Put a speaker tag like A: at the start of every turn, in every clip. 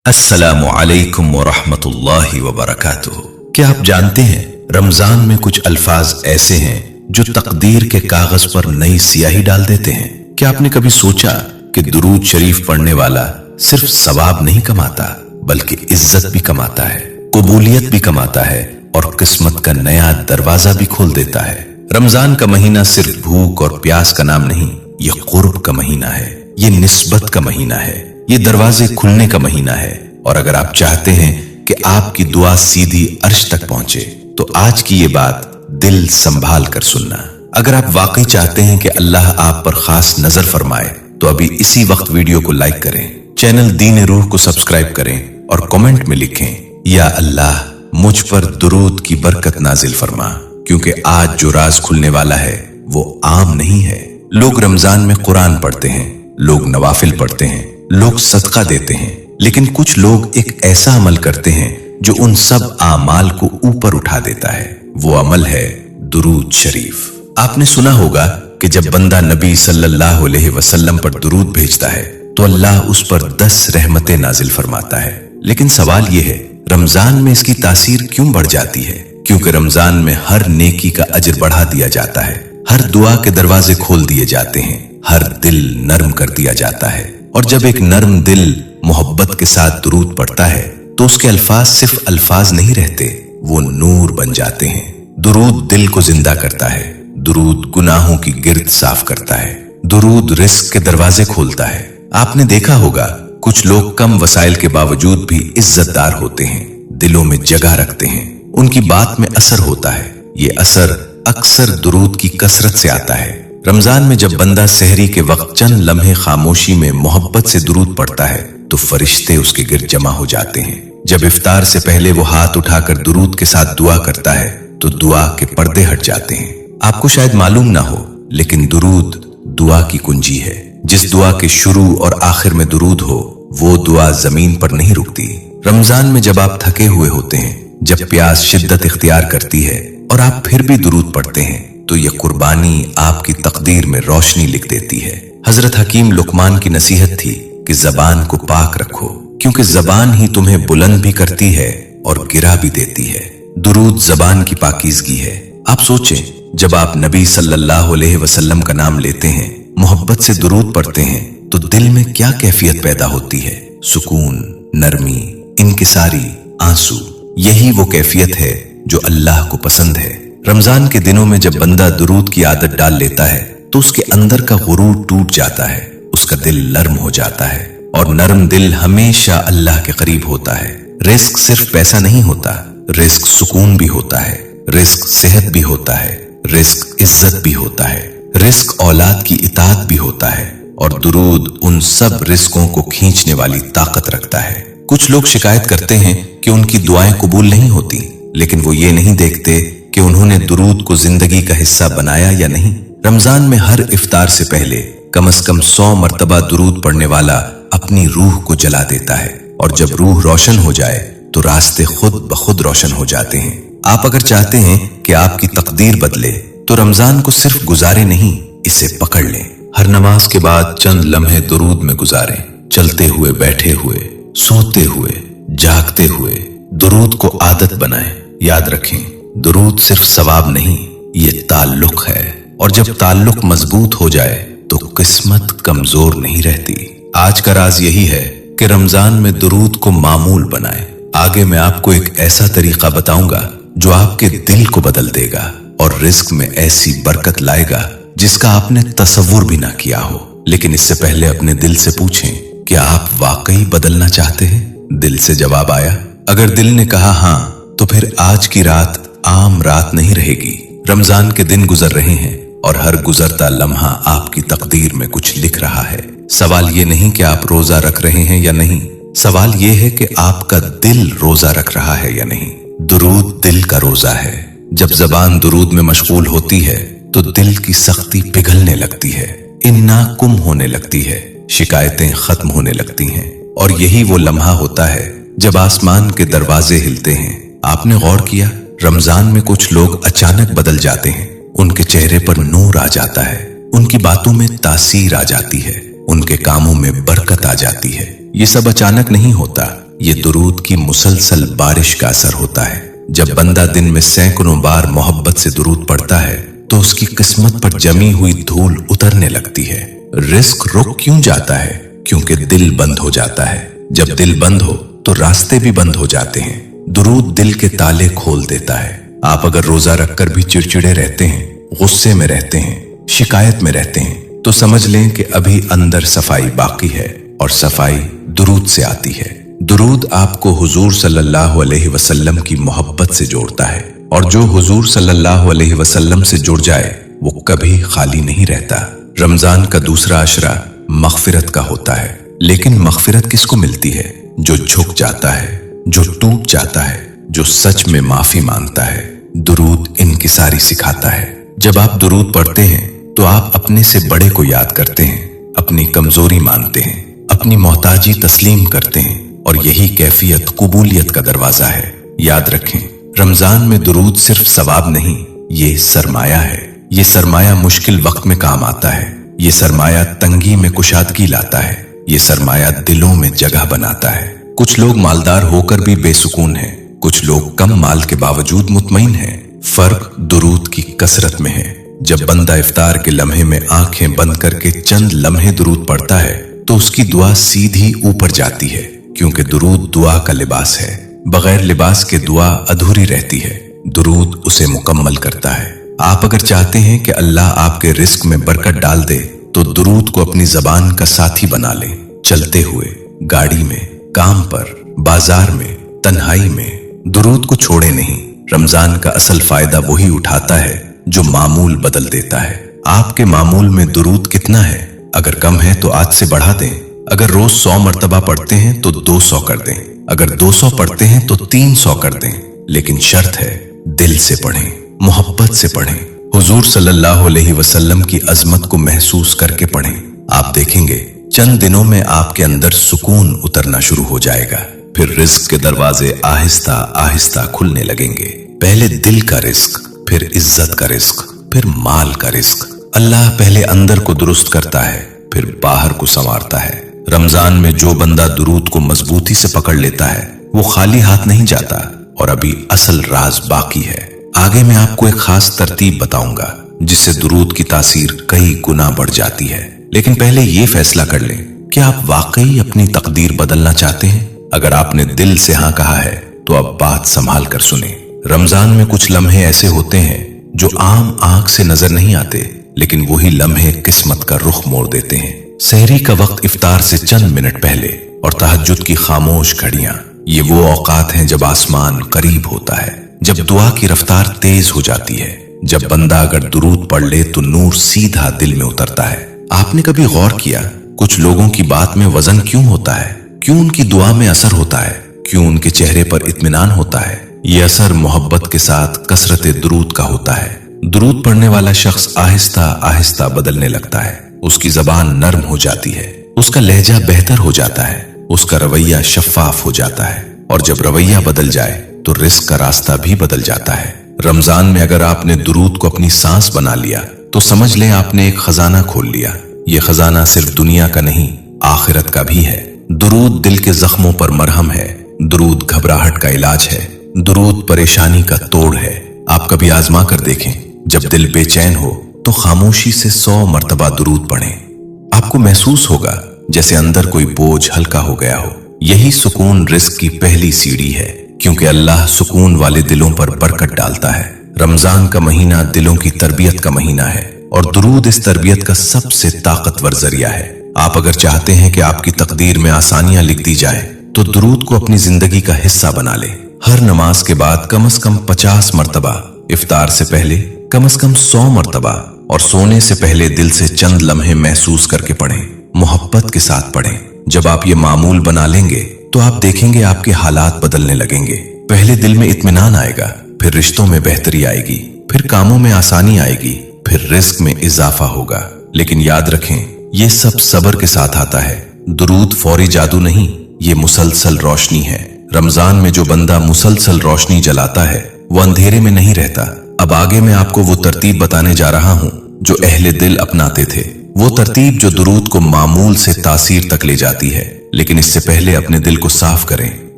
A: अस्सलामु अलैकुम वरहमतुल्लाहि वबरकातुहू। क्या आप जानते हैं रमजान में कुछ अल्फाज ऐसे हैं जो तकदीर के कागज पर नई सियाही डाल देते हैं। क्या आपने कभी सोचा कि दुरूद शरीफ पढ़ने वाला सिर्फ सवाब नहीं कमाता बल्कि इज्जत भी कमाता है, कबूलियत भी कमाता है और किस्मत का नया दरवाजा भी खोल देता है। रमजान का महीना सिर्फ भूख और प्यास का नाम नहीं, ये कुर्ब का महीना है, ये निस्बत का महीना है, ये दरवाजे खुलने का महीना है। और अगर आप चाहते हैं कि आपकी दुआ सीधी अर्श तक पहुंचे तो आज की ये बात दिल संभाल कर सुनना। अगर आप वाकई चाहते हैं कि अल्लाह आप पर खास नजर फरमाए तो अभी इसी वक्त वीडियो को लाइक करें, चैनल दीन रूह को सब्सक्राइब करें और कमेंट में लिखें, या अल्लाह मुझ पर दुरूद की बरकत नाजिल फरमा, क्योंकि आज जो राज खुलने वाला है वो आम नहीं है। लोग रमजान में कुरान पढ़ते हैं, लोग नवाफिल पढ़ते हैं, लोग सदका देते हैं, लेकिन कुछ लोग एक ऐसा अमल करते हैं जो उन सब आमाल को ऊपर उठा देता है। वो अमल है दुरूद शरीफ। आपने सुना होगा कि जब बंदा नबी सल्लल्लाहु अलैहि वसल्लम पर दुरूद भेजता है तो अल्लाह उस पर 10 रहमतें नाजिल फरमाता है। लेकिन सवाल यह है, रमजान में इसकी तासीर क्यों बढ़ जाती है? क्योंकि रमजान में हर नेकी का अजर बढ़ा दिया जाता है, हर दुआ के दरवाजे खोल दिए जाते हैं, हर दिल नरम कर दिया जाता है। और जब एक नरम दिल मोहब्बत के साथ दुरूद पढ़ता है तो उसके अल्फाज सिर्फ अल्फाज नहीं रहते, वो नूर बन जाते हैं। दुरूद दिल को जिंदा करता है, दुरूद गुनाहों की गिर्द साफ करता है, दुरूद रिस्क के दरवाजे खोलता है। आपने देखा होगा कुछ लोग कम वसाइल के बावजूद भी इज्जतदार होते हैं, दिलों में जगह रखते हैं, उनकी बात में असर होता है। ये असर अक्सर दुरूद की कसरत से आता है। रमजान में जब बंदा सहरी के वक्त चंद लम्हे खामोशी में मोहब्बत से दुरूद पढ़ता है तो फरिश्ते उसके गिर्द जमा हो जाते हैं। जब इफ्तार से पहले वो हाथ उठाकर दुरूद के साथ दुआ करता है तो दुआ के पर्दे हट जाते हैं। आपको शायद मालूम ना हो, लेकिन दुरूद दुआ की कुंजी है। जिस दुआ के शुरू और आखिर में दुरूद हो वो दुआ जमीन पर नहीं रुकती। रमजान में जब आप थके हुए होते हैं, जब प्यास शिद्दत इख्तियार करती है और आप फिर भी दुरूद पढ़ते हैं तो यह कुर्बानी आपकी तकदीर में रोशनी लिख देती है। हजरत हकीम लुकमान की नसीहत थी कि जबान को पाक रखो, क्योंकि जबान ही तुम्हें बुलंद भी करती है और गिरा भी देती है। दुरूद जबान की पाकीज़गी है। आप सोचें, जब आप नबी सल्लल्लाहु अलैहि वसल्लम का नाम लेते हैं, मोहब्बत से दुरूद पढ़ते हैं तो दिल में क्या कैफियत पैदा होती है? सुकून, नरमी, इनकिसारी, आंसू। यही वो कैफियत है जो अल्लाह को पसंद है। रमजान के दिनों में जब बंदा दुरूद की आदत डाल लेता है तो उसके अंदर का गुरूर टूट जाता है, उसका दिल नरम हो जाता है, और नरम दिल हमेशा अल्लाह के करीब होता है। रिस्क सिर्फ पैसा नहीं होता, रिस्क सुकून भी होता है, रिस्क सेहत भी होता है, रिस्क इज्जत भी होता है, रिस्क औलाद की इताअत भी होता है, और दुरूद उन सब रिस्कों को खींचने वाली ताकत रखता है। कुछ लोग शिकायत करते हैं कि उनकी दुआएं कबूल नहीं होती, लेकिन वो ये नहीं देखते कि उन्होंने दुरूद को जिंदगी का हिस्सा बनाया या नहीं। रमजान में हर इफ्तार से पहले कम से कम 100 मर्तबा दुरूद पढ़ने वाला अपनी रूह को जला देता है, और जब रूह रोशन हो जाए तो रास्ते खुद ब खुद रोशन हो जाते हैं। आप अगर चाहते हैं कि आपकी तकदीर बदले तो रमजान को सिर्फ गुजारे नहीं, इसे पकड़ लें। हर नमाज के बाद चंद लम्हे दुरूद में गुजारें। चलते हुए, बैठे हुए, सोते हुए, जागते हुए दुरूद को आदत बनाएं। याद रखें, दुरूद सिर्फ सवाब नहीं, ये ताल्लुक है, और जब ताल्लुक मजबूत हो जाए तो किस्मत कमजोर नहीं रहती। आज का राज यही है कि रमजान में दुरूद को मामूल बनाएं। आगे मैं आपको एक ऐसा तरीका बताऊंगा जो आपके दिल को बदल देगा और रिस्क में ऐसी बरकत लाएगा जिसका आपने तसव्वुर भी ना किया हो। लेकिन इससे पहले अपने दिल से पूछें, क्या आप वाकई बदलना चाहते हैं? दिल से जवाब आया। अगर दिल ने कहा हाँ, तो फिर आज की रात आम रात नहीं रहेगी। रमजान के दिन गुजर रहे हैं और हर गुजरता लम्हा आपकी तकदीर में कुछ लिख रहा है। सवाल ये नहीं कि आप रोजा रख रहे हैं या नहीं, सवाल ये है कि आपका दिल रोजा रख रहा है या नहीं। दुरूद दिल का रोजा है। जब जबान दुरूद में मशगूल होती है तो दिल की सख्ती पिघलने लगती है, इन्ना कुम होने लगती है, शिकायतें खत्म होने लगती हैं, और यही वो लम्हा होता है जब आसमान के दरवाजे हिलते हैं। आपने गौर किया, रमजान में कुछ लोग अचानक बदल जाते हैं। उनके चेहरे पर नूर आ जाता है, उनकी बातों में तासीर आ जाती है, उनके कामों में बरकत आ जाती है। ये सब अचानक नहीं होता, ये दुरूद की मुसलसल बारिश का असर होता है। जब बंदा दिन में सैकड़ों बार मोहब्बत से दुरूद पढ़ता है तो उसकी किस्मत पर जमी हुई धूल उतरने लगती है। रिस्क रुक क्यों जाता है? क्योंकि दिल बंद हो जाता है। जब दिल बंद हो तो रास्ते भी बंद हो जाते हैं। दुरूद दिल के ताले खोल देता है। आप अगर रोजा रखकर भी चिड़चिड़े रहते हैं, गुस्से में रहते हैं, शिकायत में रहते हैं, तो समझ लें कि अभी अंदर सफाई बाकी है, और सफाई दुरूद से आती है। दुरूद आपको हुजूर सल्लल्लाहु अलैहि वसल्लम की मोहब्बत से जोड़ता है, और जो हुजूर सल्लल्लाहु अलैहि वसल्लम से जुड़ जाए वो कभी खाली नहीं रहता। रमजान का दूसरा अशरा मग़फ़िरत का होता है, लेकिन मग़फ़िरत किसको मिलती है? जो झुक जाता है, जो टूट जाता है, जो सच में माफी मांगता है। दुरूद इनकिसारी सिखाता है। जब आप दुरूद पढ़ते हैं तो आप अपने से बड़े को याद करते हैं, अपनी कमजोरी मानते हैं, अपनी मोहताजी तस्लीम करते हैं, और यही कैफियत कबूलियत का दरवाजा है। याद रखें, रमजान में दुरूद सिर्फ सवाब नहीं, ये सरमाया है। ये सरमाया मुश्किल वक्त में काम आता है। ये सरमाया तंगी में कुशादगी लाता है। ये सरमाया दिलों में जगह बनाता है। कुछ लोग मालदार होकर भी बेसुकून हैं, कुछ लोग कम माल के बावजूद मुतमईन हैं। फर्क दुरूद की कसरत में है। जब बंदा इफ्तार के लम्हे में आंखें बंद करके चंद लम्हे दुरूद पढ़ता है तो उसकी दुआ सीधी ऊपर जाती है, क्योंकि दुरूद दुआ का लिबास है। बगैर लिबास के दुआ अधूरी रहती है। दुरूद उसे मुकम्मल करता है। आप अगर चाहते हैं कि अल्लाह आपके रिस्क में बरकत डाल दे तो दुरूद को अपनी जबान का साथी बना लें। चलते हुए, गाड़ी में, काम पर, बाजार में, तन्हाई में दुरूद को छोड़े नहीं। रमजान का असल फायदा वही उठाता है जो मामूल बदल देता है। आपके मामूल में दुरूद कितना है? अगर कम है तो आज से बढ़ा दें। अगर रोज 100 मर्तबा पढ़ते हैं तो 200 कर दें। अगर 200 पढ़ते हैं तो 300 कर दें। लेकिन शर्त है, दिल से पढ़ें, मोहब्बत से पढ़ें, हुजूर सल्लल्लाहु अलैहि वसल्लम की अजमत को महसूस करके पढ़ें। आप देखेंगे चंद दिनों में आपके अंदर सुकून उतरना शुरू हो जाएगा। फिर रिस्क के दरवाजे आहिस्ता आहिस्ता खुलने लगेंगे। पहले दिल का रिस्क, फिर इज्जत का रिस्क, फिर माल का रिस्क। अल्लाह पहले अंदर को दुरुस्त करता है, फिर बाहर को संवारता है। रमजान में जो बंदा दुरूद को मजबूती से पकड़ लेता है वो खाली हाथ नहीं जाता, और अभी असल राज बाकी है। आगे मैं आपको एक खास तरतीब बताऊंगा जिससे दुरूद की तासीर कई गुना बढ़ जाती है। लेकिन पहले ये फैसला कर लें कि आप वाकई अपनी तकदीर बदलना चाहते हैं। अगर आपने दिल से हाँ कहा है तो अब बात संभाल कर सुने। रमजान में कुछ लम्हे ऐसे होते हैं जो आम आंख से नजर नहीं आते, लेकिन वही लम्हे किस्मत का रुख मोड़ देते हैं। सहरी का वक्त इफ्तार से चंद मिनट पहले और तहज्जुद की खामोश घड़ियां, ये वो औकात हैं जब आसमान करीब होता है, जब दुआ की रफ्तार तेज हो जाती है, जब बंदा अगर दुरूद पढ़ ले तो नूर सीधा दिल में उतरता है। आपने कभी गौर किया कुछ लोगों की बात में वजन क्यों होता है? क्यों उनकी दुआ में असर होता है? क्यों उनके चेहरे पर इत्मीनान होता है? ये असर मोहब्बत के साथ कसरत दुरूद का होता है। दुरूद पढ़ने वाला शख्स आहिस्ता आहिस्ता बदलने लगता है। उसकी जबान नरम हो जाती है, उसका लहजा बेहतर हो जाता है, उसका रवैया शफाफ हो जाता है, और जब रवैया बदल जाए तो रिस्क का रास्ता भी बदल जाता है। रमजान में अगर आपने दुरूद को अपनी सांस बना लिया तो समझ लें आपने एक खजाना खोल लिया। ये खजाना सिर्फ दुनिया का नहीं, आखिरत का भी है। दुरूद दिल के जख्मों पर मरहम है। दुरूद घबराहट का इलाज है। दुरूद परेशानी का तोड़ है। आप कभी आजमा कर देखें, जब दिल बेचैन हो तो खामोशी से 100 मर्तबा दुरूद पढ़ें। आपको महसूस होगा जैसे अंदर कोई बोझ हल्का हो गया हो। यही सुकून रिस्क की पहली सीढ़ी है, क्योंकि अल्लाह सुकून वाले दिलों पर बरकत डालता है। रमजान का महीना दिलों की तरबियत का महीना है, और दुरूद इस तरबियत का सबसे ताकतवर जरिया है। आप अगर चाहते हैं कि आपकी तकदीर में आसानियां लिख दी जाए तो दुरूद को अपनी जिंदगी का हिस्सा बना ले। हर नमाज के बाद कम से कम 50 मर्तबा, इफ्तार से पहले कम से कम 100 मर्तबा, और सोने से पहले दिल से चंद लम्हे महसूस करके पढ़ें। मोहब्बत के साथ पढ़ें। जब आप ये मामूल बना लेंगे तो आप देखेंगे आपके हालात बदलने लगेंगे। पहले दिल में इत्मीनान आएगा, फिर रिश्तों में बेहतरी आएगी, फिर कामों में आसानी आएगी, फिर रिस्क में इजाफा होगा। लेकिन याद रखें, ये सब सब्र के साथ आता है। दुरूद फौरी जादू नहीं, ये मुसलसल रोशनी है। रमजान में जो बंदा मुसलसल रोशनी जलाता है वो अंधेरे में नहीं रहता। अब आगे मैं आपको वो तरतीब बताने जा रहा हूँ जो अहले दिल अपनाते थे। वो तरतीब जो दुरूद को मामूल से तासीर तक ले जाती है। लेकिन इससे पहले अपने दिल को साफ करें।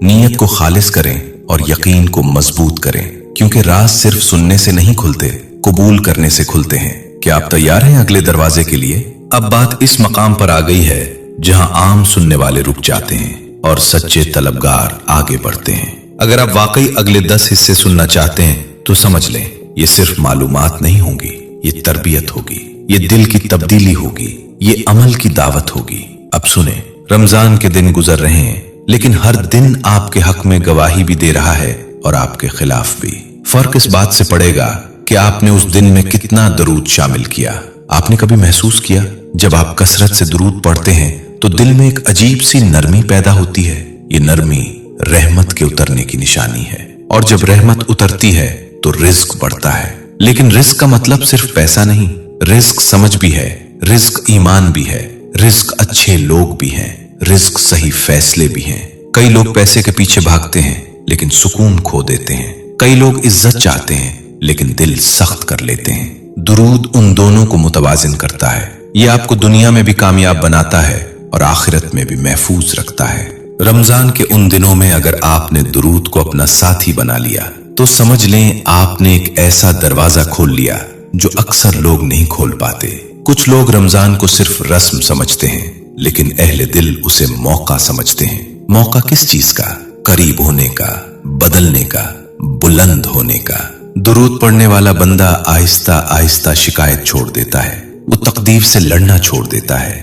A: नीयत को खालिस करें और यकीन को मजबूत करें, क्योंकि राज सिर्फ सुनने से नहीं खुलते, कबूल करने से खुलते हैं। क्या आप तैयार हैं अगले दरवाजे के लिए? अब बात इस मकाम पर आ गई है जहां आम सुनने वाले रुक जाते हैं और सच्चे तलबगार आगे बढ़ते हैं। अगर आप वाकई अगले 10 हिस्से सुनना चाहते हैं तो समझ लें, ये सिर्फ मालूमात नहीं होंगी, ये तरबियत होगी, ये दिल की तब्दीली होगी, ये अमल की दावत होगी। अब सुने, रमजान के दिन गुजर रहे हैं, लेकिन हर दिन आपके हक में गवाही भी दे रहा है और आपके खिलाफ भी। फर्क इस बात से पड़ेगा कि आपने उस दिन में कितना दरूद शामिल किया। आपने कभी महसूस किया जब आप कसरत से दरूद पढ़ते हैं तो दिल में एक अजीब सी नरमी पैदा होती है? ये नरमी रहमत के उतरने की निशानी है, और जब रहमत उतरती है तो रिज्क बढ़ता है। लेकिन रिज्क का मतलब सिर्फ पैसा नहीं, रिज्क समझ भी है, रिज्क ईमान भी है, रिज्क अच्छे लोग भी हैं, रिज्क सही फैसले भी हैं। कई लोग पैसे के पीछे भागते हैं लेकिन सुकून खो देते हैं। कई लोग इज्जत चाहते हैं लेकिन दिल सख्त कर लेते हैं। दुरूद उन दोनों को मुतवाजिन करता है। ये आपको दुनिया में भी कामयाब बनाता है और आखिरत में भी महफूज रखता है। रमजान के उन दिनों में अगर आपने दुरूद को अपना साथी बना लिया तो समझ लें आपने एक ऐसा दरवाजा खोल लिया जो अक्सर लोग नहीं खोल पाते। कुछ लोग रमजान को सिर्फ रस्म समझते हैं, लेकिन अहले दिल उसे मौका समझते हैं। मौका किस चीज का? करीब होने का, बदलने का, बुलंद होने का। दुरूद पढ़ने वाला बंदा आहिस्ता आहिस्ता शिकायत छोड़ देता है, वो तकदीर से लड़ना छोड़ देता है,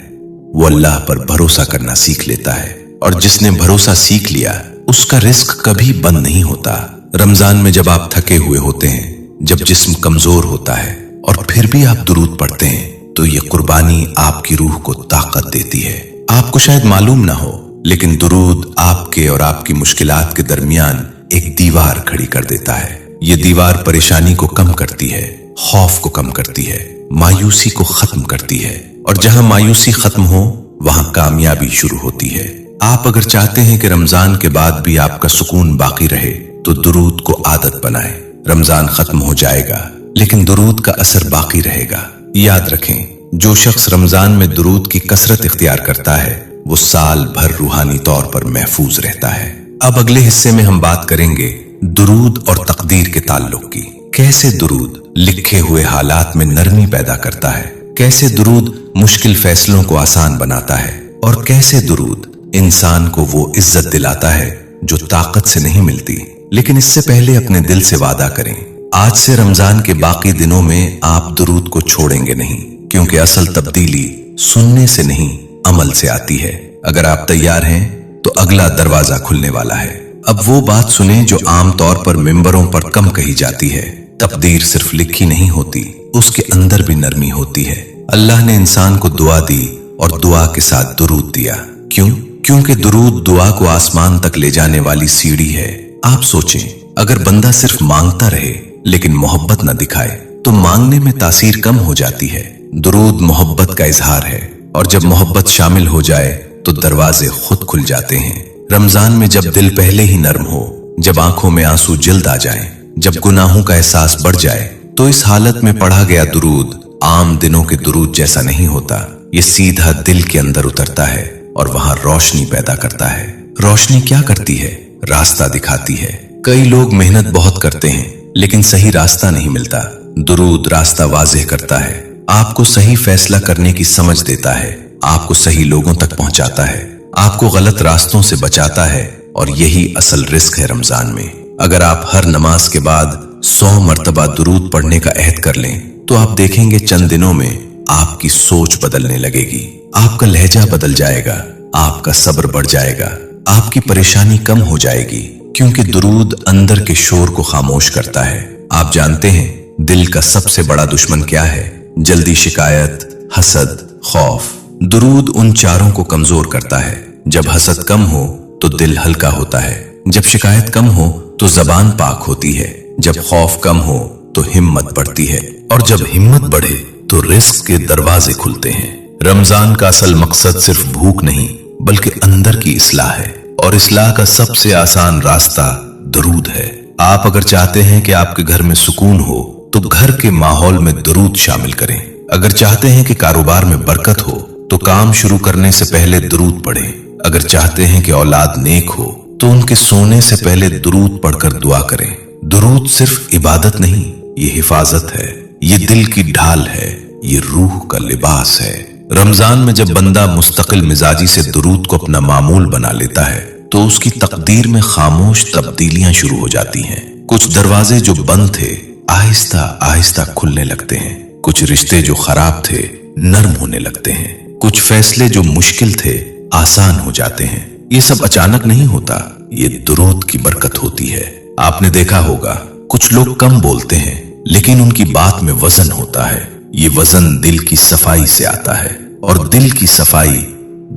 A: वो अल्लाह पर भरोसा करना सीख लेता है। और जिसने भरोसा सीख लिया उसका रिस्क कभी बंद नहीं होता। रमजान में जब आप थके हुए होते हैं, जब जिस्म कमजोर होता है और फिर भी आप दुरूद पढ़ते हैं, तो ये कुर्बानी आपकी रूह को ताकत देती है। आपको शायद मालूम ना हो, लेकिन दुरूद आपके और आपकी मुश्किलात के दरमियान एक दीवार खड़ी कर देता है। ये दीवार परेशानी को कम करती है, खौफ को कम करती है, मायूसी को खत्म करती है, और जहां मायूसी खत्म हो वहां कामयाबी शुरू होती है। आप अगर चाहते हैं कि रमजान के बाद भी आपका सुकून बाकी रहे तो दुरूद को आदत बनाएं। रमजान खत्म हो जाएगा लेकिन दुरूद का असर बाकी रहेगा। याद रखें, जो शख्स रमजान में दुरूद की कसरत इख्तियार करता है वो साल भर रूहानी तौर पर महफूज रहता है। अब अगले हिस्से में हम बात करेंगे दुरूद और तकदीर के ताल्लुक की। कैसे दुरूद लिखे हुए हालात में नरमी पैदा करता है, कैसे दुरूद मुश्किल फैसलों को आसान बनाता है, और कैसे दुरूद इंसान को वो इज्जत दिलाता है जो ताकत से नहीं मिलती। लेकिन इससे पहले अपने दिल से वादा करें, आज से रमजान के बाकी दिनों में आप दुरूद को छोड़ेंगे नहीं, क्योंकि असल तब्दीली सुनने से नहीं अमल से आती है। अगर आप तैयार हैं तो अगला दरवाजा खुलने वाला है। अब वो बात सुने जो आमतौर पर मिंबरों पर कम कही जाती है। तकदीर सिर्फ लिखी नहीं होती, उसके अंदर भी नरमी होती है। अल्लाह ने इंसान को दुआ दी और दुआ के साथ दुरूद दिया। क्यों? क्योंकि दुरूद दुआ को आसमान तक ले जाने वाली सीढ़ी है। आप सोचें, अगर बंदा सिर्फ मांगता रहे लेकिन मोहब्बत न दिखाए तो मांगने में तासीर कम हो जाती है। दुरूद मोहब्बत का इजहार है, और जब मोहब्बत शामिल हो जाए तो दरवाजे खुद खुल जाते हैं। रमजान में जब दिल पहले ही नर्म हो, जब आंखों में आंसू जल्द आ जाएं, जब गुनाहों का एहसास बढ़ जाए, तो इस हालत में पढ़ा गया दुरूद आम दिनों के दुरूद जैसा नहीं होता। ये सीधा दिल के अंदर उतरता है और वहां रोशनी पैदा करता है। रोशनी क्या करती है? रास्ता दिखाती है। कई लोग मेहनत बहुत करते हैं लेकिन सही रास्ता नहीं मिलता। दुरूद रास्ता वाज़ेह करता है, आपको सही फैसला करने की समझ देता है, आपको सही लोगों तक पहुंचाता है, आपको गलत रास्तों से बचाता है। और यही असल रिस्क है रमजान में। अगर आप हर नमाज के बाद 100 मर्तबा दुरूद पढ़ने का अहद कर लें तो आप देखेंगे चंद दिनों में आपकी सोच बदलने लगेगी, आपका लहजा बदल जाएगा, आपका सब्र बढ़ जाएगा, आपकी परेशानी कम हो जाएगी, क्योंकि दुरूद अंदर के शोर को खामोश करता है। आप जानते हैं दिल का सबसे बड़ा दुश्मन क्या है? जल्दी शिकायत, हसद, खौफ। दुरूद उन चारों को कमजोर करता है। जब हसद कम हो तो दिल हल्का होता है, जब शिकायत कम हो तो जबान पाक होती है, जब खौफ कम हो तो हिम्मत बढ़ती है, और जब हिम्मत बढ़े तो रिस्क के दरवाजे खुलते हैं। रमजान का असल मकसद सिर्फ भूख नहीं बल्कि अंदर की इस्लाह है, और इस्लाह का सबसे आसान रास्ता दुरूद है। आप अगर चाहते हैं कि आपके घर में सुकून हो तो घर के माहौल में दुरूद शामिल करें। अगर चाहते हैं कि कारोबार में बरकत हो तो काम शुरू करने से पहले दुरूद पढ़ें। अगर चाहते हैं कि औलाद नेक हो तो उनके सोने से पहले दुरूद पढ़कर दुआ करें। दुरूद सिर्फ इबादत नहीं, ये हिफाजत है, ये दिल की ढाल है, ये रूह का लिबास है। रमजान में जब बंदा मुस्तकिल मिजाजी से दुरूद को अपना मामूल बना लेता है तो उसकी तकदीर में खामोश तब्दीलियां शुरू हो जाती हैं। कुछ दरवाजे जो बंद थे आहिस्ता आहिस्ता खुलने लगते हैं, कुछ रिश्ते जो खराब थे नरम होने लगते हैं, कुछ फैसले जो मुश्किल थे आसान हो जाते हैं। ये सब अचानक नहीं होता, ये दुरूद की बरकत होती है। आपने देखा होगा कुछ लोग कम बोलते हैं लेकिन उनकी बात में वजन होता है। ये वजन दिल की सफाई से आता है और दिल की सफाई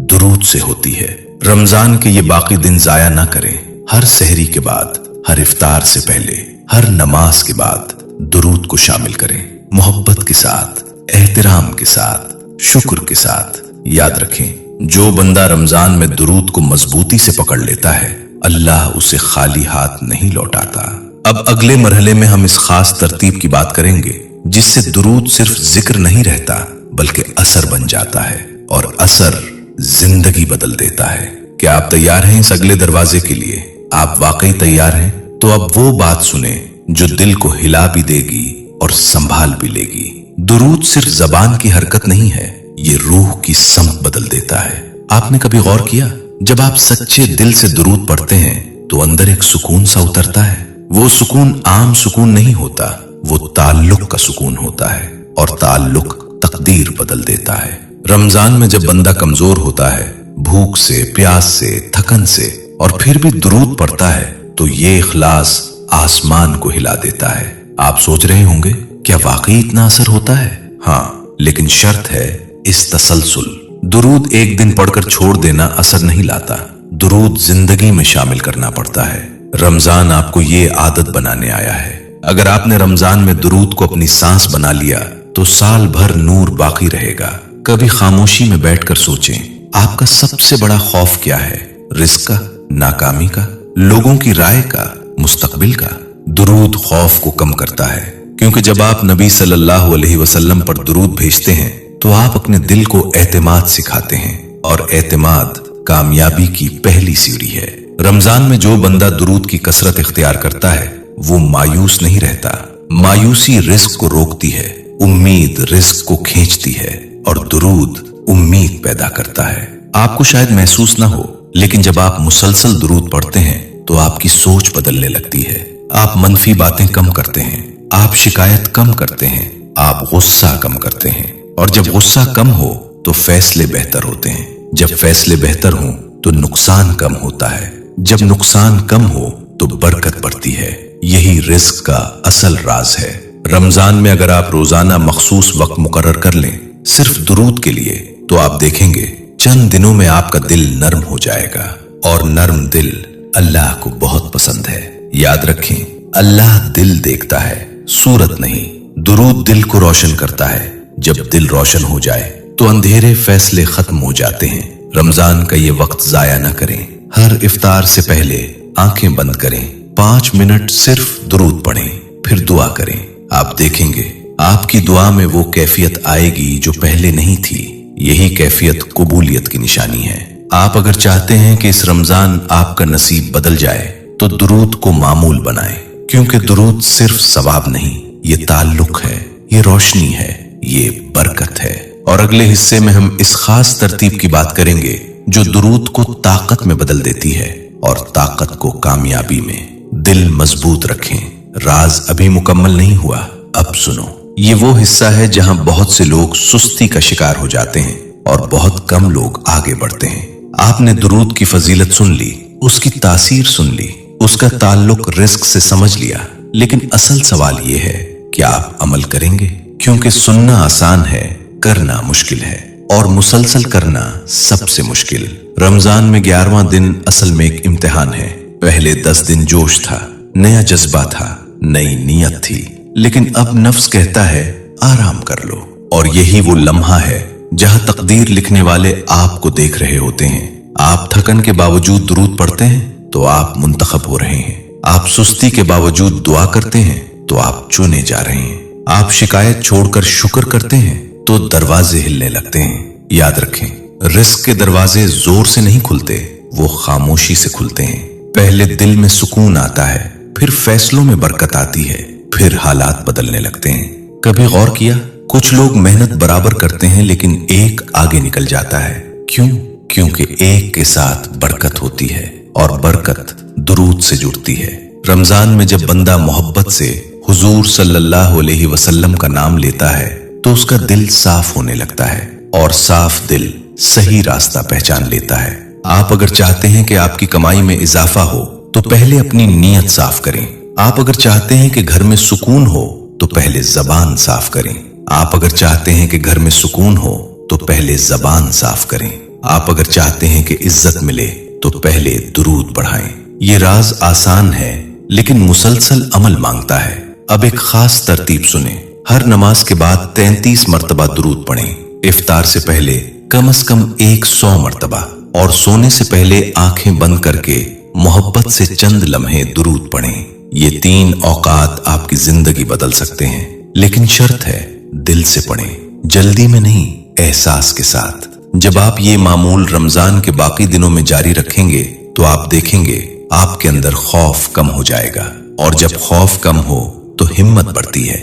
A: दुरूद से होती है। रमजान के ये बाकी दिन जाया ना करें। हर सहरी के बाद, हर इफ्तार से पहले, हर नमाज के बाद दुरूद को शामिल करें, मोहब्बत के साथ, एहतराम के साथ, शुक्र के साथ। याद रखें, जो बंदा रमजान में दुरूद को मजबूती से पकड़ लेता है अल्लाह उसे खाली हाथ नहीं लौटाता। अब अगले मरहले में हम इस खास तरतीब की बात करेंगे जिससे दुरूद सिर्फ जिक्र नहीं रहता बल्कि असर बन जाता है और असर जिंदगी बदल देता है। क्या आप तैयार हैं इस अगले दरवाजे के लिए? आप वाकई तैयार हैं? तो अब वो बात सुने जो दिल को हिला भी देगी और संभाल भी लेगी। दुरूद सिर्फ जबान की हरकत नहीं है, ये रूह की समत बदल देता है। आपने कभी गौर किया, जब आप सच्चे दिल से दुरूद पढ़ते हैं तो अंदर एक सुकून सा उतरता है। वो सुकून आम सुकून नहीं होता, वो ताल्लुक का सुकून होता है और ताल्लुक तकदीर बदल देता है। रमजान में जब बंदा कमजोर होता है, भूख से, प्यास से, थकन से, और फिर भी दुरूद पढ़ता है तो ये इखलास आसमान को हिला देता है। आप सोच रहे होंगे क्या वाकई इतना असर होता है? हाँ, लेकिन शर्त है इस तसलसल। दुरूद एक दिन पढ़कर छोड़ देना असर नहीं लाता, दुरूद जिंदगी में शामिल करना पड़ता है। रमजान आपको ये आदत बनाने आया है। अगर आपने रमजान में दुरूद को अपनी सांस बना लिया तो साल भर नूर बाकी रहेगा। कभी खामोशी में बैठकर सोचें, आपका सबसे बड़ा खौफ क्या है? रिस्क का, नाकामी का, लोगों की राय का, मुस्तकबिल का? दुरूद खौफ को कम करता है, क्योंकि जब आप नबी सल्लल्लाहु अलैहि वसल्लम पर दुरूद भेजते हैं तो आप अपने दिल को एतमाद सिखाते हैं और एतमाद कामयाबी की पहली सीढ़ी है। रमजान में जो बंदा दुरूद की कसरत इख्तियार करता है वो मायूस नहीं रहता। मायूसी रिस्क को रोकती है, उम्मीद रिस्क को खींचती है और दुरूद उम्मीद पैदा करता है। आपको शायद महसूस ना हो, लेकिन जब आप मुसलसल दुरूद पढ़ते हैं तो आपकी सोच बदलने लगती है। आप मनफी बातें कम करते हैं, आप शिकायत कम करते हैं, आप गुस्सा कम करते हैं, और जब गुस्सा कम हो तो फैसले बेहतर होते हैं। जब फैसले बेहतर हों तो नुकसान कम होता है, जब नुकसान कम हो तो बरकत बढ़ती है। यही रिस्क का असल राज है। रमजान में अगर आप रोजाना मखसूस वक्त मुकर्रर कर लें सिर्फ दुरूद के लिए, तो आप देखेंगे चंद दिनों में आपका दिल नर्म हो जाएगा, और नर्म दिल अल्लाह को बहुत पसंद है। याद रखें, अल्लाह दिल देखता है, सूरत नहीं। दुरूद दिल को रोशन करता है। जब दिल रोशन हो जाए तो अंधेरे फैसले खत्म हो जाते हैं। रमजान का ये वक्त जाया न करें। हर इफ्तार से पहले आंखें बंद करें, 5 मिनट सिर्फ दुरूद पढ़ें, फिर दुआ करें। आप देखेंगे आपकी दुआ में वो कैफियत आएगी जो पहले नहीं थी। यही कैफियत कबूलियत की निशानी है। आप अगर चाहते हैं कि इस रमजान आपका नसीब बदल जाए तो दुरूद को मामूल बनाएं, क्योंकि दुरूद सिर्फ सवाब नहीं, ये ताल्लुक है, ये रोशनी है, ये बरकत है। और अगले हिस्से में हम इस खास तरतीब की बात करेंगे जो दुरूद को ताकत में बदल देती है और ताकत को कामयाबी में। दिल मजबूत रखें, राज अभी मुकम्मल नहीं हुआ, अब सुनो। ये वो हिस्सा है जहां बहुत से लोग सुस्ती का शिकार हो जाते हैं और बहुत कम लोग आगे बढ़ते हैं। आपने दुरूद की फजीलत सुन ली, उसकी तासीर सुन ली, उसका ताल्लुक रिस्क से समझ लिया, लेकिन असल सवाल ये है कि आप अमल करेंगे? क्योंकि सुनना आसान है, करना मुश्किल है, और मुसलसल करना सबसे मुश्किल। रमजान में 11वां दिन असल में एक इम्तिहान है। पहले 10 दिन जोश था, नया जज्बा था, नई नीयत थी, लेकिन अब नफ्स कहता है आराम कर लो। और यही वो लम्हा है जहां तकदीर लिखने वाले आपको देख रहे होते हैं। आप थकन के बावजूद दुरूद पढ़ते हैं तो आप मुंतखब हो रहे हैं। आप सुस्ती के बावजूद दुआ करते हैं तो आप चुने जा रहे हैं। आप शिकायत छोड़कर शुक्र करते हैं तो दरवाजे हिलने लगते हैं। याद रखें, रिस्क के दरवाजे जोर से नहीं खुलते, वो खामोशी से खुलते हैं। पहले दिल में सुकून आता है, फिर फैसलों में बरकत आती है, फिर हालात बदलने लगते हैं। कभी गौर किया, कुछ लोग मेहनत बराबर करते हैं लेकिन एक आगे निकल जाता है। क्यों? क्योंकि एक के साथ बरकत होती है और बरकत दुरूद से जुड़ती है। रमजान में जब बंदा मोहब्बत से हुजूर सल्लल्लाहु अलैहि वसल्लम का नाम लेता है तो उसका दिल साफ होने लगता है और साफ दिल सही रास्ता पहचान लेता है। आप अगर चाहते हैं कि आपकी कमाई में इजाफा हो तो पहले अपनी नीयत साफ करें। आप अगर चाहते हैं कि घर में सुकून हो तो पहले जबान साफ करें। आप अगर चाहते हैं कि घर में सुकून हो तो पहले जबान साफ करें। आप अगर चाहते हैं कि इज्जत मिले तो पहले दुरूद बढ़ाएं। ये राज आसान है लेकिन मुसलसल अमल मांगता है। अब एक खास तरतीब सुने। हर नमाज के बाद 33 मर्तबा दुरूद पढ़ें। इफ्तार से पहले कम से कम 100 मर्तबा और सोने से पहले आंखें बंद करके मोहब्बत से चंद लम्हे दुरूद पढ़ें। ये 3 औकात आपकी जिंदगी बदल सकते हैं, लेकिन शर्त है दिल से पढ़ें, जल्दी में नहीं, एहसास के साथ। जब आप ये मामूल रमजान के बाकी दिनों में जारी रखेंगे तो आप देखेंगे आपके अंदर खौफ कम हो जाएगा, और जब खौफ कम हो तो हिम्मत बढ़ती है।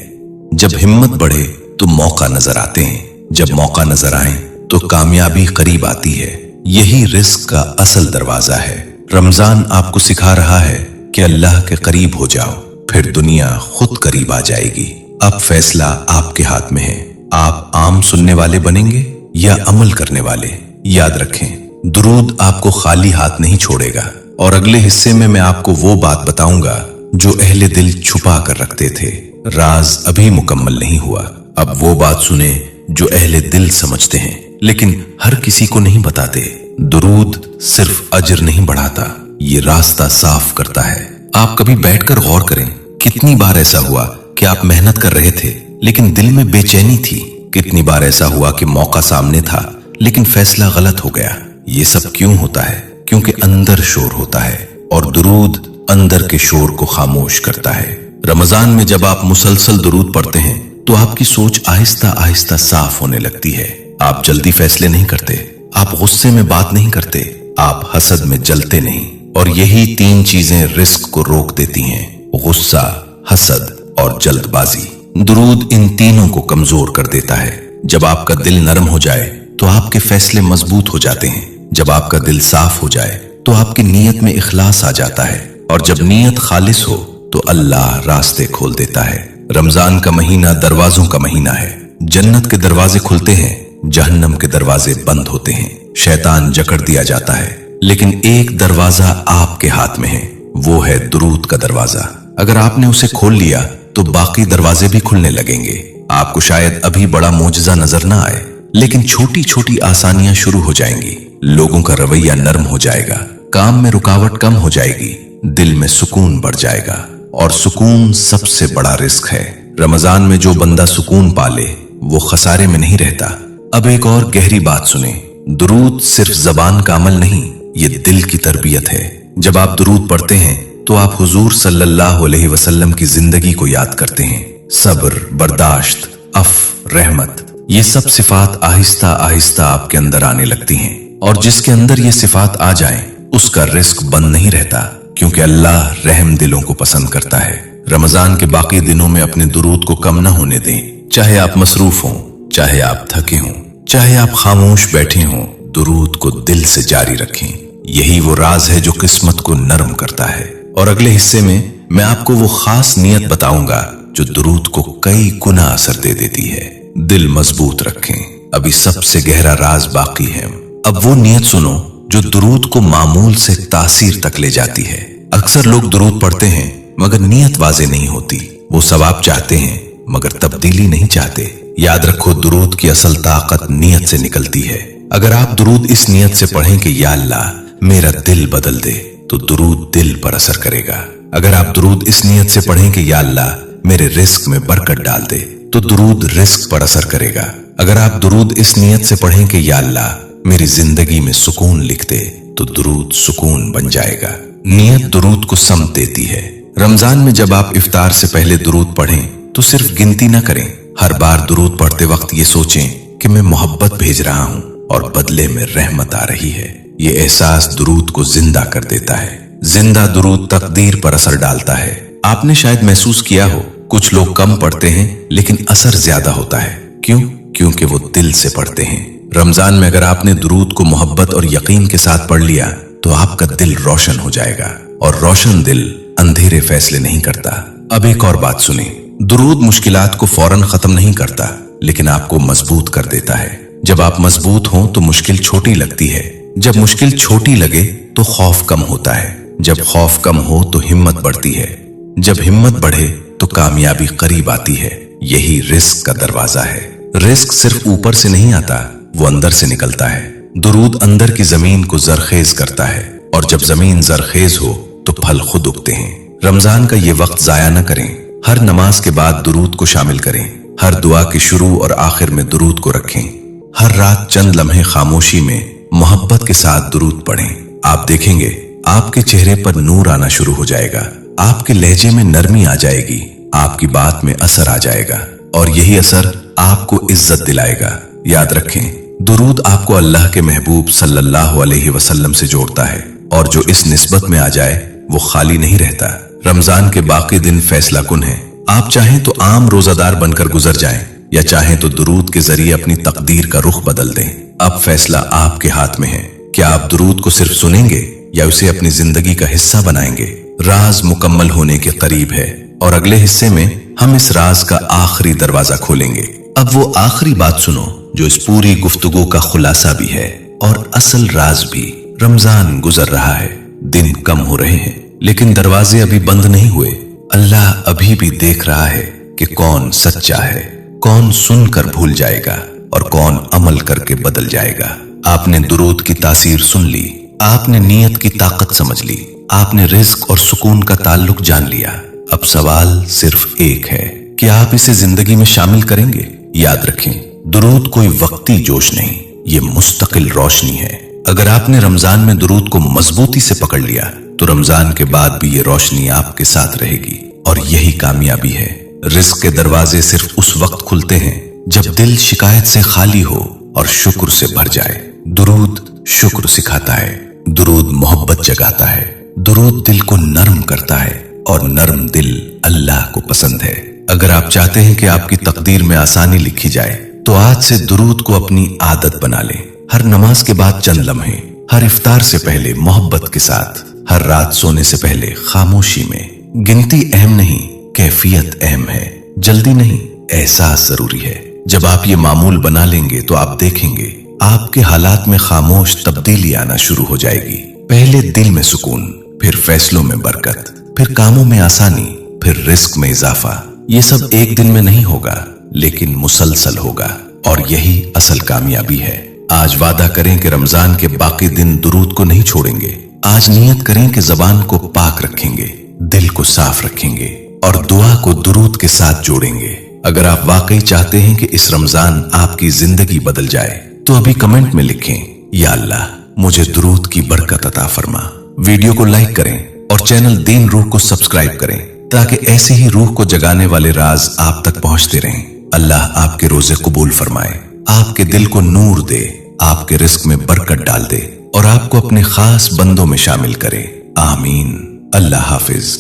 A: जब हिम्मत बढ़े तो मौका नजर आते हैं, जब मौका नजर आए तो कामयाबी करीब आती है। यही रिस्क का असल दरवाजा है। रमजान आपको सिखा रहा है कि अल्लाह के करीब हो जाओ, फिर दुनिया खुद करीब आ जाएगी। अब फैसला आपके हाथ में है। आप आम सुनने वाले बनेंगे या अमल करने वाले? याद रखें, दुरूद आपको खाली हाथ नहीं छोड़ेगा। और अगले हिस्से में मैं आपको वो बात बताऊंगा जो अहले दिल छुपा कर रखते थे। राज अभी मुकम्मल नहीं हुआ। अब वो बात सुने जो अहले दिल समझते हैं लेकिन हर किसी को नहीं बताते। दुरूद सिर्फ अजर नहीं बढ़ाता, ये रास्ता साफ करता है। आप कभी बैठकर गौर करें, कितनी बार ऐसा हुआ कि आप मेहनत कर रहे थे लेकिन दिल में बेचैनी थी। कितनी बार ऐसा हुआ कि मौका सामने था लेकिन फैसला गलत हो गया। ये सब क्यों होता है? क्योंकि अंदर शोर होता है और दुरूद अंदर के शोर को खामोश करता है। रमजान में जब आप मुसलसल दुरूद पढ़ते हैं तो आपकी सोच आहिस्ता आहिस्ता साफ होने लगती है। आप जल्दी फैसले नहीं करते, आप गुस्से में बात नहीं करते, आप हसद में जलते नहीं। और यही 3 चीजें रिस्क को रोक देती हैं, गुस्सा, हसद और जल्दबाजी। दुरूद इन तीनों को कमजोर कर देता है। जब आपका दिल नरम हो जाए तो आपके फैसले मजबूत हो जाते हैं। जब आपका दिल साफ हो जाए तो आपकी नीयत में इखलास आ जाता है, और जब नीयत खालिस हो तो अल्लाह रास्ते खोल देता है। रमजान का महीना दरवाजों का महीना है। जन्नत के दरवाजे खुलते हैं, जहन्नम के दरवाजे बंद होते हैं, शैतान जकड़ दिया जाता है। लेकिन एक दरवाजा आपके हाथ में है, वो है दुरूद का दरवाजा। अगर आपने उसे खोल लिया तो बाकी दरवाजे भी खुलने लगेंगे। आपको शायद अभी बड़ा मोजज़ा नजर ना आए, लेकिन छोटी छोटी आसानियां शुरू हो जाएंगी। लोगों का रवैया नरम हो जाएगा, काम में रुकावट कम हो जाएगी, दिल में सुकून बढ़ जाएगा। और सुकून सबसे बड़ा रिस्क है। रमजान में जो बंदा सुकून पाले वो खसारे में नहीं रहता। अब एक और गहरी बात सुने, दुरूद सिर्फ जबान का अमल नहीं, ये दिल की तरबियत है। जब आप दुरूद पढ़ते हैं तो आप हुजूर सल्लल्लाहु अलैहि वसल्लम की जिंदगी को याद करते हैं। सब्र, बर्दाश्त, अफ, रहमत, ये सब सिफात आहिस्ता आहिस्ता आपके अंदर आने लगती हैं। और जिसके अंदर ये सिफात आ जाएं, उसका रिस्क बंद नहीं रहता, क्योंकि अल्लाह रहम दिलों को पसंद करता है। रमजान के बाकी दिनों में अपने दुरूद को कम न होने दें। चाहे आप मसरूफ हों, चाहे आप थके हों, चाहे आप खामोश बैठे हों, दुरूद को दिल से जारी रखें। यही वो राज है जो किस्मत को नरम करता है। और अगले हिस्से में मैं आपको वो खास नियत बताऊंगा जो दुरूद को कई गुना असर दे देती है। दिल मजबूत रखें, अभी सबसे गहरा राज बाकी है। अब वो नियत सुनो जो दुरूद को मामूल से तासीर तक ले जाती है। अक्सर लोग दुरूद पढ़ते हैं मगर नियत वाज़े नहीं होती। वो सवाब चाहते हैं मगर तब्दीली नहीं चाहते। याद रखो, दुरूद की असल ताकत नियत से निकलती है। अगर आप दुरूद इस नियत से पढ़ें कि या अल्लाह मेरा दिल बदल दे, तो दुरूद दिल पर असर करेगा। अगर आप दुरूद इस नियत से पढ़ें कि या अल्लाह मेरे रिस्क में बरकत डाल दे, तो दुरूद रिस्क पर असर करेगा। अगर आप दुरूद इस नियत से पढ़ें कि या अल्लाह मेरी जिंदगी में सुकून लिख दे, तो दुरूद सुकून बन जाएगा। नियत दुरूद को समत देती है। रमजान में जब आप इफ्तार से पहले दुरूद पढ़ें तो सिर्फ गिनती न करें। हर बार दुरूद पढ़ते वक्त ये सोचें कि मैं मोहब्बत भेज रहा हूं और बदले में रहमत आ रही है। ये एहसास दुरूद को जिंदा कर देता है। जिंदा दुरूद तकदीर पर असर डालता है। आपने शायद महसूस किया हो, कुछ लोग कम पढ़ते हैं लेकिन असर ज्यादा होता है। क्यों? क्योंकि वो दिल से पढ़ते हैं। रमजान में अगर आपने दुरूद को मोहब्बत और यकीन के साथ पढ़ लिया तो आपका दिल रोशन हो जाएगा, और रोशन दिल अंधेरे फैसले नहीं करता। अब एक और बात सुने, दुरूद मुश्किलात को फौरन खत्म नहीं करता, लेकिन आपको मजबूत कर देता है। जब आप मजबूत हों तो मुश्किल छोटी लगती है। जब मुश्किल छोटी लगे तो खौफ कम होता है। जब खौफ कम हो तो हिम्मत बढ़ती है। जब हिम्मत बढ़े तो कामयाबी करीब आती है। यही रिस्क का दरवाजा है। रिस्क सिर्फ ऊपर से नहीं आता, वो अंदर से निकलता है। दुरूद अंदर की जमीन को जरखेज करता है, और जब जमीन जरखेज हो तो फल खुद उगते हैं। रमजान का ये वक्त जाया न करें। हर नमाज के बाद दुरूद को शामिल करें। हर दुआ के शुरू और आखिर में दुरूद को रखें। हर रात चंद लम्हे खामोशी में मोहब्बत के साथ दुरूद पढ़ें। आप देखेंगे आपके चेहरे पर नूर आना शुरू हो जाएगा, आपके लहजे में नरमी आ जाएगी, आपकी बात में असर आ जाएगा, और यही असर आपको इज्जत दिलाएगा। याद रखें, दुरूद आपको अल्लाह के महबूब सल्लल्लाहु अलैहि वसल्लम से जोड़ता है, और जो इस निस्बत में आ जाए वो खाली नहीं रहता। रमजान के बाकी दिन फैसला कुन है। आप चाहें तो आम रोजादार बनकर गुजर जाएं, या चाहें तो दुरूद के जरिए अपनी तकदीर का रुख बदल दें। अब फैसला आपके हाथ में है। क्या आप दुरूद को सिर्फ सुनेंगे या उसे अपनी जिंदगी का हिस्सा बनाएंगे? राज मुकम्मल होने के करीब है, और अगले हिस्से में हम इस राज का आखिरी दरवाजा खोलेंगे। अब वो आखिरी बात सुनो जो इस पूरी गुफ्तगू का खुलासा भी है और असल राज भी। रमजान गुजर रहा है, दिन कम हो रहे हैं, लेकिन दरवाजे अभी बंद नहीं हुए। अल्लाह अभी भी देख रहा है कि कौन सच्चा है, कौन सुनकर भूल जाएगा और कौन अमल करके बदल जाएगा। आपने दुरूद की तासीर सुन ली, आपने नीयत की ताकत समझ ली, आपने रिज्क और सुकून का ताल्लुक जान लिया। अब सवाल सिर्फ एक है कि आप इसे जिंदगी में शामिल करेंगे। याद रखें, दुरूद कोई वक्ती जोश नहीं, ये मुस्तकिल रोशनी है। अगर आपने रमजान में दुरूद को मजबूती से पकड़ लिया तो रमजान के बाद भी ये रोशनी आपके साथ रहेगी, और यही कामयाबी है। रिस्क के दरवाजे सिर्फ उस वक्त खुलते हैं जब दिल शिकायत से खाली हो और शुक्र से भर जाए। दुरूद शुक्र सिखाता है, दुरूद मोहब्बत जगाता है, दुरूद दिल को नर्म करता है, और नर्म दिल अल्लाह को पसंद है। अगर आप चाहते हैं कि आपकी तकदीर में आसानी लिखी जाए तो आज से दुरूद को अपनी आदत बना लें। हर नमाज के बाद चंद लम्हे, हर इफ्तार से पहले मोहब्बत के साथ, हर रात सोने से पहले खामोशी में। गिनती अहम नहीं, कैफियत अहम है। जल्दी नहीं, एहसास जरूरी है। जब आप ये मामूल बना लेंगे तो आप देखेंगे आपके हालात में खामोश तब्दीली आना शुरू हो जाएगी। पहले दिल में सुकून, फिर फैसलों में बरकत, फिर कामों में आसानी, फिर रिस्क में इजाफा। ये सब एक दिन में नहीं होगा, लेकिन मुसलसल होगा, और यही असल कामयाबी है। आज वादा करें कि रमजान के बाकी दिन दुरूद को नहीं छोड़ेंगे। आज नियत करें कि जबान को पाक रखेंगे, दिल को साफ रखेंगे, और दुआ को दुरूद के साथ जोड़ेंगे। अगर आप वाकई चाहते हैं कि इस रमजान आपकी जिंदगी बदल जाए तो अभी कमेंट में लिखें, या अल्लाह मुझे दुरूद की बरकत अता फरमा। वीडियो को लाइक करें और चैनल दीन रूह को सब्सक्राइब करें, ताकि ऐसे ही रूह को जगाने वाले राज आप तक पहुंचते रहें। अल्लाह आपके रोजे कबूल फरमाए, आपके दिल को नूर दे, आपके रिस्क में बरकत डाल दे, और आपको अपने खास बंदों में शामिल करे। आमीन। अल्लाह हाफिज।